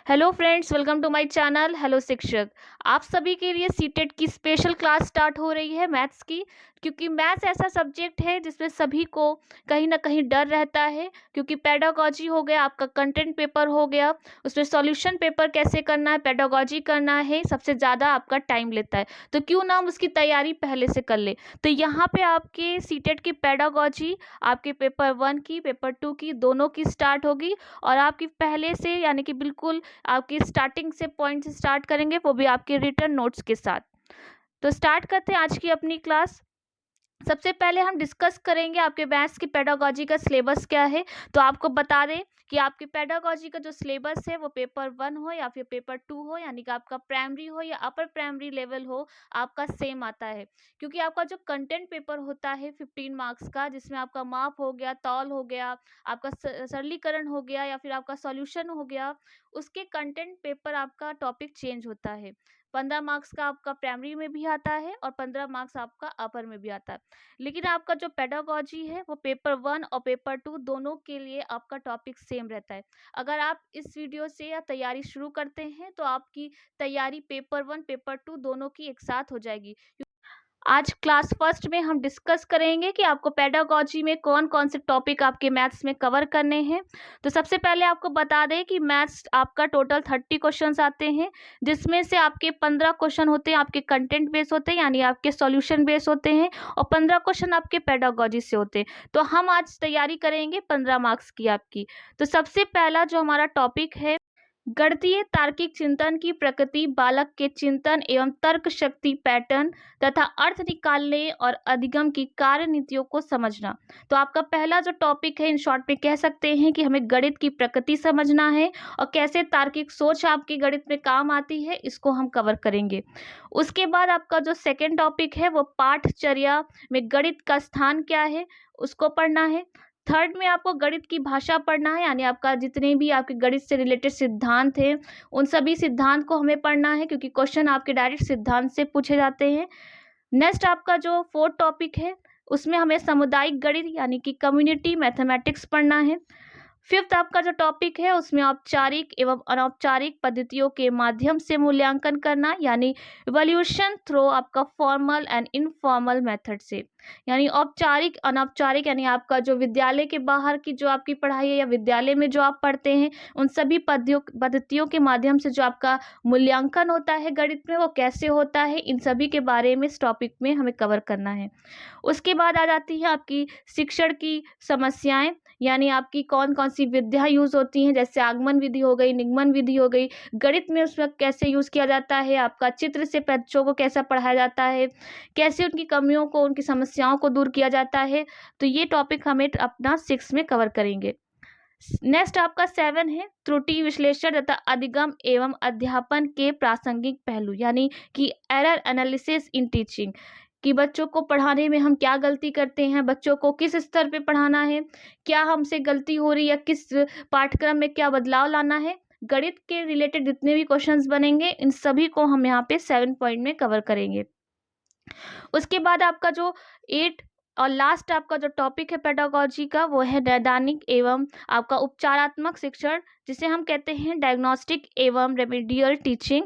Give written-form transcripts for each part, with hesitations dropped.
Hello friends, welcome to my channel hello Shikshak. आप सभी के लिए सीटेट की स्पेशल क्लास स्टार्ट हो रही है मैथ्स की, क्योंकि मैथ्स ऐसा सब्जेक्ट है जिसमें सभी को कहीं ना कहीं डर रहता है। क्योंकि पेडागोजी हो गया, आपका कंटेंट पेपर हो गया, उसमें सॉल्यूशन पेपर कैसे करना है, पेडागोजी करना है, सबसे ज़्यादा आपका टाइम लेता है। तो क्यों ना हम उसकी तैयारी पहले से कर ले। तो यहाँ पे आपके सीटेट की पेडागोजी आपके पेपर 1 की, पेपर 2 की, दोनों की स्टार्ट होगी। और आपकी पहले से यानी कि बिल्कुल आपकी स्टार्टिंग से पॉइंट से स्टार्ट करेंगे, वो भी आपके रिटर्न नोट्स के साथ। तो स्टार्ट करते हैं आज की अपनी क्लास। सबसे पहले हम डिस्कस करेंगे आपके मैथ्स की पेडागोजी का सिलेबस क्या है। तो आपको बता दें कि आपके पेडागोजी का जो सिलेबस है वो पेपर 1 हो या फिर पेपर 2 हो, यानी कि आपका प्राइमरी हो या अपर प्राइमरी लेवल हो, आपका सेम आता है। क्योंकि आपका जो कंटेंट पेपर होता है 15 मार्क्स का, जिसमें आपका माप हो गया, तौल हो गया, आपका सरलीकरण हो गया या फिर आपका सॉल्यूशन हो गया, उसके कंटेंट पेपर आपका टॉपिक चेंज होता है। 15 मार्क्स का आपका प्राइमरी में भी आता है और 15 मार्क्स आपका अपर में भी आता है। लेकिन आपका जो पेडागोजी है वो पेपर 1 और पेपर 2 दोनों के लिए आपका टॉपिक सेम रहता है। अगर आप इस वीडियो से या तैयारी शुरू करते हैं तो आपकी तैयारी पेपर 1 पेपर 2 दोनों की एक साथ हो जाएगी। आज क्लास फर्स्ट में हम डिस्कस करेंगे कि आपको पेडागोजी में कौन कौन से टॉपिक आपके मैथ्स में कवर करने हैं। तो सबसे पहले आपको बता दें कि मैथ्स आपका टोटल 30 क्वेश्चंस आते हैं, जिसमें से आपके 15 क्वेश्चन होते हैं आपके कंटेंट बेस होते हैं, यानी आपके सॉल्यूशन बेस होते हैं, और 15 क्वेश्चन आपके पेडागोजी से होते हैं। तो हम आज तैयारी करेंगे 15 मार्क्स की आपकी। तो सबसे पहला जो हमारा टॉपिक है, गणितीय तार्किक चिंतन की प्रकृति, बालक के चिंतन एवं तर्क शक्ति, पैटर्न तथा अर्थ निकालने और अधिगम की कार्य नीतियों को समझना। तो आपका पहला जो टॉपिक है, इन शॉर्ट में कह सकते हैं कि हमें गणित की प्रकृति समझना है और कैसे तार्किक सोच आपकी गणित में काम आती है, इसको हम कवर करेंगे। उसके बाद आपका जो सेकेंड टॉपिक है वो पाठचर्या में गणित का स्थान क्या है, उसको पढ़ना है। थर्ड में आपको गणित की भाषा पढ़ना है, यानी आपका जितने भी आपके गणित से रिलेटेड सिद्धांत हैं उन सभी सिद्धांत को हमें पढ़ना है, क्योंकि क्वेश्चन आपके डायरेक्ट सिद्धांत से पूछे जाते हैं। नेक्स्ट आपका जो फोर्थ टॉपिक है उसमें हमें सामुदायिक गणित यानी कि कम्युनिटी मैथमेटिक्स पढ़ना है। फिफ्थ आपका जो टॉपिक है उसमें औपचारिक एवं अनौपचारिक पद्धतियों के माध्यम से मूल्यांकन करना, यानी इवोल्यूशन थ्रू आपका फॉर्मल एंड इनफॉर्मल मेथड से, यानी औपचारिक अनौपचारिक, यानी आपका जो विद्यालय के बाहर की जो आपकी पढ़ाई है या विद्यालय में जो आप पढ़ते हैं उन सभी पद्धतियों के माध्यम से जो आपका मूल्यांकन होता है गणित में वो कैसे होता है, इन सभी के बारे में इस टॉपिक में हमें कवर करना है। उसके बाद आ जाती है आपकी शिक्षण की समस्याएं, यानी आपकी कौन कौन सी विधियाँ यूज़ होती हैं, जैसे आगमन विधि हो गई, निगमन विधि हो गई, गणित में उसमें कैसे यूज़ किया जाता है, आपका चित्र से बच्चों को कैसा पढ़ाया जाता है, कैसे उनकी कमियों को, उनकी समस्याओं को दूर किया जाता है। तो ये टॉपिक हमें अपना 6 में कवर करेंगे। नेक्स्ट आपका 7 है त्रुटि विश्लेषण तथा अधिगम एवं अध्यापन के प्रासंगिक पहलू, यानी कि एरर एनालिसिस इन टीचिंग, कि बच्चों को पढ़ाने में हम क्या गलती करते हैं, बच्चों को किस स्तर पे पढ़ाना है, क्या हमसे गलती हो रही है, किस पाठ्यक्रम में क्या बदलाव लाना है। गणित के रिलेटेड जितने भी क्वेश्चंस बनेंगे इन सभी को हम यहाँ पे 7 पॉइंट में कवर करेंगे। उसके बाद आपका जो 8 और लास्ट आपका जो टॉपिक है पेडागोजी का वो है नैदानिक एवं आपका उपचारात्मक शिक्षण, जिसे हम कहते हैं डायग्नोस्टिक एवं रेमेडियल टीचिंग,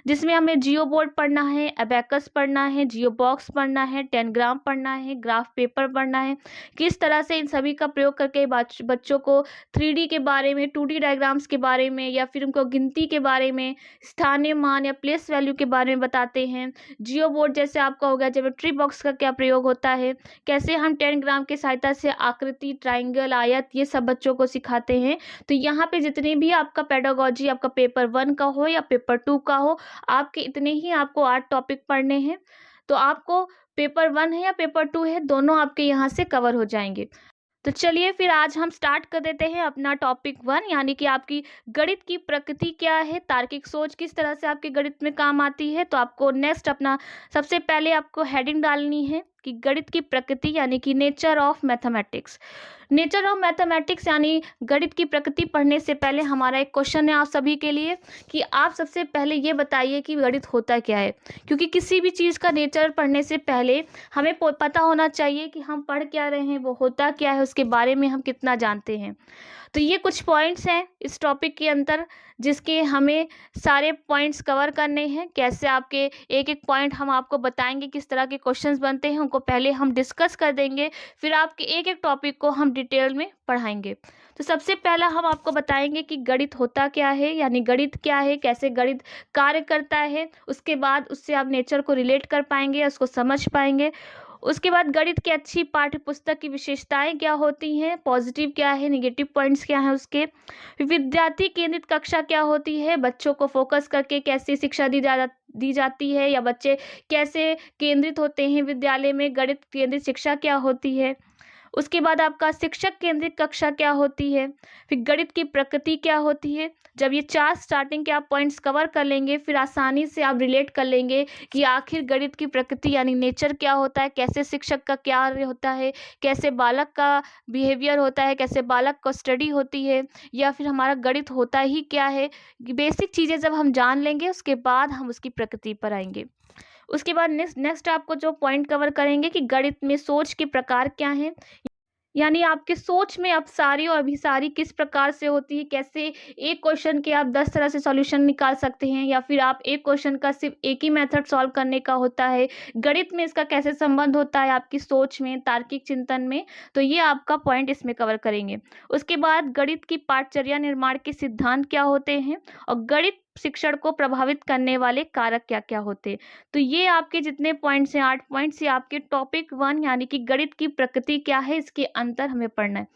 जिसमें हमें जियो बोर्ड पढ़ना है, अबैकस पढ़ना है, जियो बॉक्स पढ़ना है, 10 ग्राम पढ़ना है, ग्राफ पेपर पढ़ना है, किस तरह से इन सभी का प्रयोग करके बच्चों को 3D के बारे में, 2D डायग्राम्स के बारे में या फिर उनको गिनती के बारे में, स्थानीय मान या प्लेस वैल्यू के बारे में बताते हैं। जियो बोर्ड जैसे आपका हो गया ज्योमेट्री बॉक्स का क्या प्रयोग होता है, कैसे हम 10 ग्राम की सहायता से आकृति, ट्राइंगल, आयत, ये सब बच्चों को सिखाते हैं। तो यहाँ पे जितने भी आपका पेडागोजी आपका पेपर 1 का हो या पेपर 2 का हो, आपके इतने ही आपको 8 टॉपिक पढ़ने हैं। तो आपको पेपर 1 है या पेपर 2 है, दोनों आपके यहाँ से कवर हो जाएंगे। तो चलिए फिर आज हम स्टार्ट कर देते हैं अपना टॉपिक 1, यानी कि आपकी गणित की प्रकृति क्या है, तार्किक सोच किस तरह से आपके गणित में काम आती है। तो आपको नेक्स्ट अपना सबसे पहले आपको हेडिंग डालनी है कि गणित की प्रकृति, यानी कि nature of mathematics. Nature of mathematics यानी गणित की प्रकृति पढ़ने से पहले हमारा एक क्वेश्चन है आप सभी के लिए कि आप सबसे पहले ये बताइए कि गणित होता क्या है। क्योंकि किसी भी चीज़ का नेचर पढ़ने से पहले हमें पता होना चाहिए कि हम पढ़ क्या रहे हैं, वो होता क्या है, उसके बारे में हम कितना जानते हैं। तो ये कुछ पॉइंट्स हैं इस टॉपिक के अंदर जिसके हमें सारे पॉइंट्स कवर करने हैं। कैसे आपके एक-एक पॉइंट हम आपको बताएँगे, किस तरह के क्वेश्चंस बनते हैं, उनको पहले हम डिस्कस कर देंगे, फिर आपके एक-एक टॉपिक को हम डिटेल में पढ़ाएँगे। तो सबसे पहला हम आपको बताएँगे कि गणित होता क्या है, यानी गणित क्या है, कैसे गणित कार्य करता है। उसके बाद उससे आप नेचर को रिलेट कर पाएँगे, उसको समझ पाएँगे। उसके बाद गणित की अच्छी पाठ्य पुस्तक की विशेषताएँ क्या होती हैं, पॉजिटिव क्या है, नेगेटिव पॉइंट्स क्या हैं उसके। विद्यार्थी केंद्रित कक्षा क्या होती है, बच्चों को फोकस करके कैसे शिक्षा दी जाती है, या बच्चे कैसे केंद्रित होते हैं विद्यालय में, गणित केंद्रित शिक्षा क्या होती है। उसके बाद आपका शिक्षक केंद्रित कक्षा क्या होती है, फिर गणित की प्रकृति क्या होती है। जब ये 4 स्टार्टिंग के आप पॉइंट्स कवर कर लेंगे, फिर आसानी से आप रिलेट कर लेंगे कि आखिर गणित की प्रकृति यानी नेचर क्या होता है, कैसे शिक्षक का कार्य होता है, कैसे बालक का बिहेवियर होता है, कैसे बालक को स्टडी होती है, या फिर हमारा गणित होता ही क्या है। बेसिक चीज़ें जब हम जान लेंगे, उसके बाद हम उसकी प्रकृति पर आएंगे। उसके बाद नेक्स्ट आपको जो पॉइंट कवर करेंगे कि गणित में सोच के प्रकार क्या हैं, यानी आपके सोच में अपसारी और अभिसारी किस प्रकार से होती है, कैसे एक क्वेश्चन के आप 10 तरह से सॉल्यूशन निकाल सकते हैं, या फिर आप एक क्वेश्चन का सिर्फ एक ही मेथड सॉल्व करने का होता है, गणित में इसका कैसे संबंध होता है आपकी सोच में, तार्किक चिंतन में। तो ये आपका पॉइंट इसमें कवर करेंगे। उसके बाद गणित की पाठचर्या निर्माण के सिद्धांत क्या होते हैं, और गणित शिक्षण को प्रभावित करने वाले कारक क्या क्या होते हैं। तो ये आपके जितने पॉइंट्स हैं, 8 पॉइंट्स, ये आपके टॉपिक 1 यानी कि गणित की प्रकृति क्या है, इसके अंतर हमें पढ़ना है।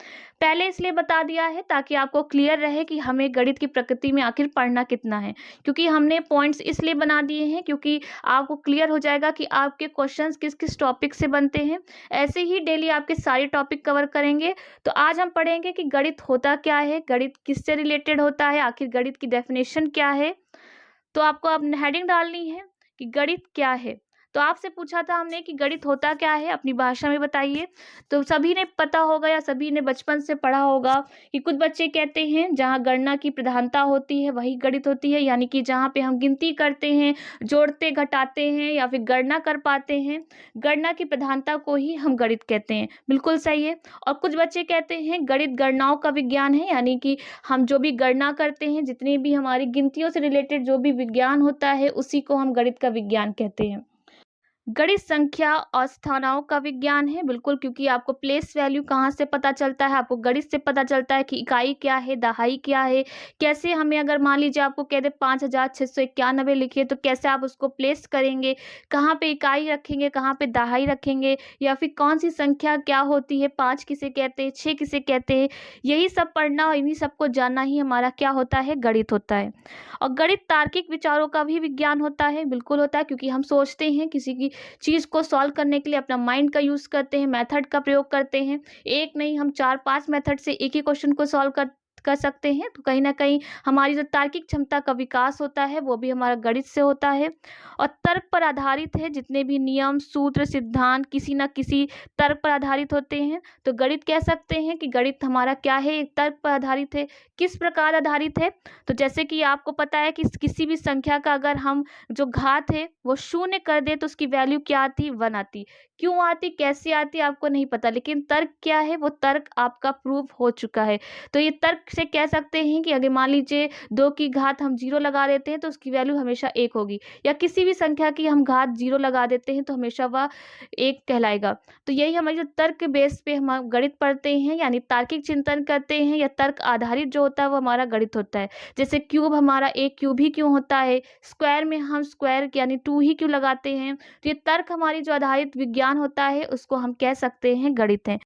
पहले इसलिए बता दिया है ताकि आपको क्लियर रहे कि हमें गणित की प्रकृति में आखिर पढ़ना कितना है, क्योंकि हमने पॉइंट्स इसलिए बना दिए हैं क्योंकि आपको क्लियर हो जाएगा कि आपके क्वेश्चंस किस किस टॉपिक से बनते हैं। ऐसे ही डेली आपके सारे टॉपिक कवर करेंगे। तो आज हम पढ़ेंगे कि गणित होता क्या है, गणित किससे रिलेटेड होता है, आखिर गणित की डेफिनेशन क्या है। तो आपको अब हेडिंग डालनी है कि गणित क्या है। तो आपसे पूछा था हमने कि गणित होता क्या है, अपनी भाषा में बताइए। तो सभी ने पता होगा या सभी ने बचपन से पढ़ा होगा कि कुछ बच्चे कहते हैं जहाँ गणना की प्रधानता होती है वही गणित होती है, यानी कि जहाँ पे हम गिनती करते हैं, जोड़ते घटाते हैं या फिर गणना कर पाते हैं, गणना की प्रधानता को ही हम गणित कहते हैं। बिल्कुल सही है। और कुछ बच्चे कहते हैं गणित गणनाओं का विज्ञान है, यानी कि हम जो भी गणना करते हैं, जितनी भी हमारी गिनतियों से रिलेटेड जो भी विज्ञान होता है, उसी को हम गणित का विज्ञान कहते हैं। गणित संख्या और स्थानों का विज्ञान है, बिल्कुल, क्योंकि आपको प्लेस वैल्यू कहाँ से पता चलता है, आपको गणित से पता चलता है कि इकाई क्या है, दहाई क्या है। कैसे हमें अगर मान लीजिए आपको कह दे 5691 लिखिए, तो कैसे आप उसको प्लेस करेंगे, कहाँ पे इकाई रखेंगे, कहाँ पे दहाई रखेंगे, या फिर कौन सी संख्या क्या होती है, 5 किसे कहते हैं, 6 किसे कहते हैं। यही सब पढ़ना और इन्हीं सबको जानना ही हमारा क्या होता है, गणित होता है। और गणित तार्किक विचारों का भी विज्ञान होता है, बिल्कुल होता है, क्योंकि हम सोचते हैं किसी की चीज़ को सॉल्व करने के लिए अपना माइंड का यूज़ करते हैं, मेथड का प्रयोग करते हैं। एक नहीं, हम 4-5 मेथड से एक ही क्वेश्चन को सॉल्व कर सकते हैं। तो कहीं न कहीं हमारी जो तार्किक क्षमता का विकास होता है वो भी हमारा गणित से होता है। और तर्क पर आधारित है, जितने भी नियम, सूत्र, सिद्धांत किसी न किसी तर्क पर आधारित होते हैं। तो गणित कह सकते हैं कि गणित हमारा क्या है, एक तर्क पर आधारित है। किस प्रकार आधारित है, तो जैसे कि आपको पता है कि किसी भी संख्या का अगर हम जो घात है वो 0 कर दें तो उसकी वैल्यू क्या आती, 1 आती। क्यों आती, कैसे आती, आपको नहीं पता, लेकिन तर्क क्या है, वो तर्क आपका प्रूफ हो चुका है। तो ये तर्क से कह सकते हैं कि अगर मान लीजिए 2 की घात हम 0 लगा देते हैं तो उसकी वैल्यू हमेशा 1 होगी, या किसी भी संख्या की हम घात 0 लगा देते हैं तो हमेशा वह 1 कहलाएगा। तो यही हमारी जो तर्क बेस पे हम गणित पढ़ते हैं, यानी तार्किक चिंतन करते हैं, या तर्क आधारित जो होता है वो हमारा गणित होता है। जैसे क्यूब, हमारा एक क्यूब ही क्यों होता है, स्क्वायर में हम स्क्वायर यानी 2 ही क्यों लगाते हैं। तो ये तर्क हमारी जो आधारित विज्ञान होता है उसको हम कह सकते हैं गणित है।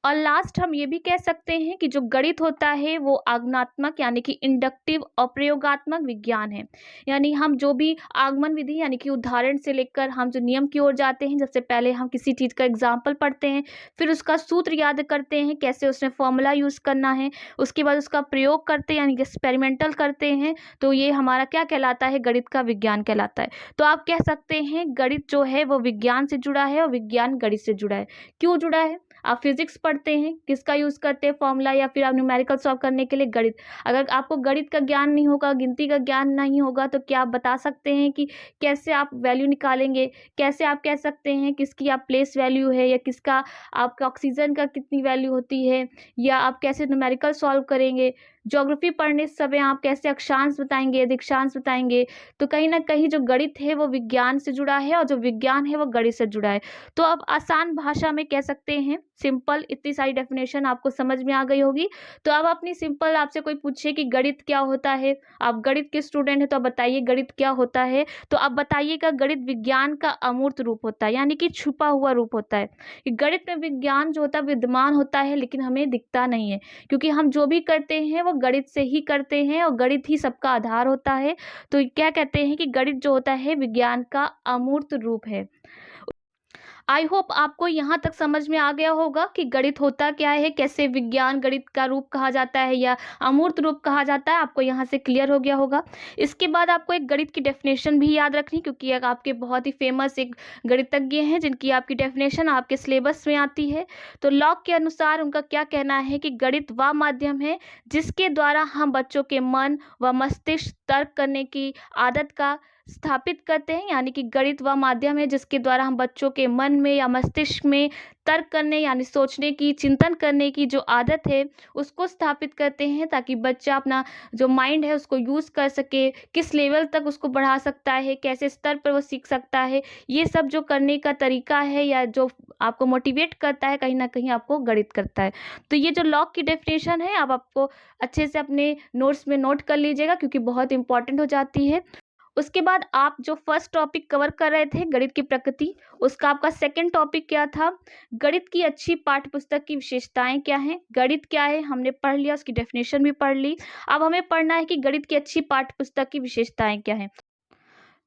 और लास्ट हम ये भी कह सकते हैं कि जो गणित होता है वो आगमनात्मक यानी कि इंडक्टिव और प्रयोगात्मक विज्ञान है। यानी हम जो भी आगमन विधि यानी कि उदाहरण से लेकर हम जो नियम की ओर जाते हैं, सबसे पहले हम किसी चीज़ का एग्जाम्पल पढ़ते हैं, फिर उसका सूत्र याद करते हैं, कैसे उसमें फॉर्मूला यूज़ करना है, उसके बाद उसका प्रयोग करते हैं यानी कि एक्सपेरिमेंटल करते हैं। तो ये हमारा क्या कहलाता है, गणित का विज्ञान कहलाता है। तो आप कह सकते हैं गणित जो है वो विज्ञान से जुड़ा है और विज्ञान गणित से जुड़ा है। क्यों जुड़ा है, आप फिजिक्स पढ़ते हैं, किसका यूज़ करते हैं फॉर्मूला, या फिर आप न्यूमेरिकल सॉल्व करने के लिए गणित। अगर आपको गणित का ज्ञान नहीं होगा, गिनती का ज्ञान नहीं होगा, तो क्या आप बता सकते हैं कि कैसे आप वैल्यू निकालेंगे, कैसे आप कह सकते हैं किसकी आप प्लेस वैल्यू है, या किसका आपका ऑक्सीजन का कितनी वैल्यू होती है, या आप कैसे न्यूमेरिकल सॉल्व करेंगे। ज्योग्राफी पढ़ने समय आप कैसे अक्षांश बताएँगे, अधिक्षांश बताएँगे, तो कहीं न कहीं जो गणित है वो विज्ञान से जुड़ा है और जो विज्ञान है वो गणित से जुड़ा है। तो अब आसान भाषा में कह सकते हैं, सिंपल इतनी सारी डेफ़िनेशन आपको समझ में आ गई होगी। तो अब अपनी सिंपल आपसे कोई पूछे कि गणित क्या होता है? आप गणित के स्टूडेंट हैं तो आप बताइए गणित क्या होता है? तो आप बताइएगा गणित विज्ञान का अमूर्त रूप होता है, यानी कि छुपा हुआ रूप होता है। कि गणित में विज्ञान जो होता है विद्यमान होता है लेकिन हमें दिखता नहीं है, क्योंकि हम जो भी करते हैं वो गणित से ही करते हैं और गणित ही सबका आधार होता है। तो क्या कहते हैं कि गणित जो होता है विज्ञान का अमूर्त रूप है। आई होप आपको यहाँ तक समझ में आ गया होगा कि गणित होता क्या है, कैसे विज्ञान गणित का रूप कहा जाता है या अमूर्त रूप कहा जाता है, आपको यहाँ से क्लियर हो गया होगा। इसके बाद आपको एक गणित की डेफिनेशन भी याद रखनी, क्योंकि एक आपके बहुत ही फेमस एक गणितज्ञ हैं जिनकी आपकी डेफिनेशन आपके सिलेबस में आती है। तो लॉक के अनुसार उनका क्या कहना है कि गणित वह माध्यम है जिसके द्वारा हम बच्चों के मन व मस्तिष्क तर्क करने की आदत का स्थापित करते हैं, यानी कि गणित वह माध्यम है जिसके द्वारा हम बच्चों के मन में या मस्तिष्क में तर्क करने यानी सोचने की, चिंतन करने की जो आदत है उसको स्थापित करते हैं, ताकि बच्चा अपना जो माइंड है उसको यूज़ कर सके, किस लेवल तक उसको बढ़ा सकता है, कैसे स्तर पर वो सीख सकता है। ये सब जो करने का तरीका है या जो आपको मोटिवेट करता है, कहीं न कहीं आपको गणित करता है। तो ये जो लॉग की डेफिनेशन है अब आपको अच्छे से अपने नोट्स में नोट कर लीजिएगा, क्योंकि बहुत इंपॉर्टेंट हो जाती है। उसके बाद आप जो फर्स्ट टॉपिक कवर कर रहे थे गणित की प्रकृति, उसका आपका सेकंड टॉपिक क्या था? गणित की अच्छी पाठ्य पुस्तक की विशेषताएं क्या हैं? गणित क्या है हमने पढ़ लिया, उसकी डेफिनेशन भी पढ़ ली। अब हमें पढ़ना है कि गणित की अच्छी पाठ्य पुस्तक की विशेषताएं क्या हैं।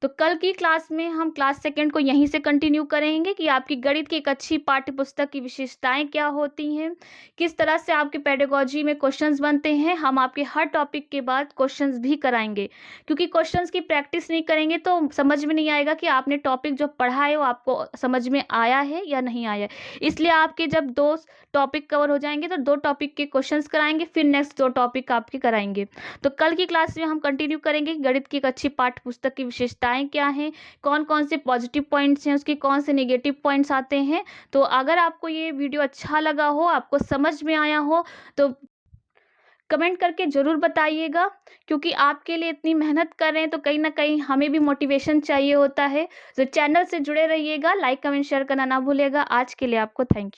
तो कल की क्लास में हम क्लास सेकंड को यहीं से कंटिन्यू करेंगे कि आपकी गणित की एक अच्छी पाठ्य पुस्तक की विशेषताएं क्या होती हैं, किस तरह से आपके पेडागोजी में क्वेश्चंस बनते हैं। हम आपके हर टॉपिक के बाद क्वेश्चंस भी कराएंगे, क्योंकि क्वेश्चंस की प्रैक्टिस नहीं करेंगे तो समझ में नहीं आएगा कि आपने टॉपिक जो पढ़ा है वो आपको समझ में आया है या नहीं आया है। इसलिए आपके जब 2 टॉपिक कवर हो जाएंगे तो 2 टॉपिक के क्वेश्चंस कराएंगे, फिर नेक्स्ट 2 टॉपिक आपके कराएंगे। तो कल की क्लास में हम कंटिन्यू करेंगे गणित की एक अच्छी पाठ्य पुस्तक की विशेषताएं क्या हैं, कौन कौन से पॉजिटिव पॉइंट्स हैं, उसके कौन से नेगेटिव पॉइंट्स आते हैं। तो अगर आपको ये वीडियो अच्छा लगा हो, आपको समझ में आया हो, तो कमेंट करके ज़रूर बताइएगा, क्योंकि आपके लिए इतनी मेहनत कर रहे हैं तो कहीं ना कहीं हमें भी मोटिवेशन चाहिए होता है। तो चैनल से जुड़े रहिएगा, लाइक कमेंट शेयर करना ना भूलिएगा। आज के लिए आपको थैंक यू।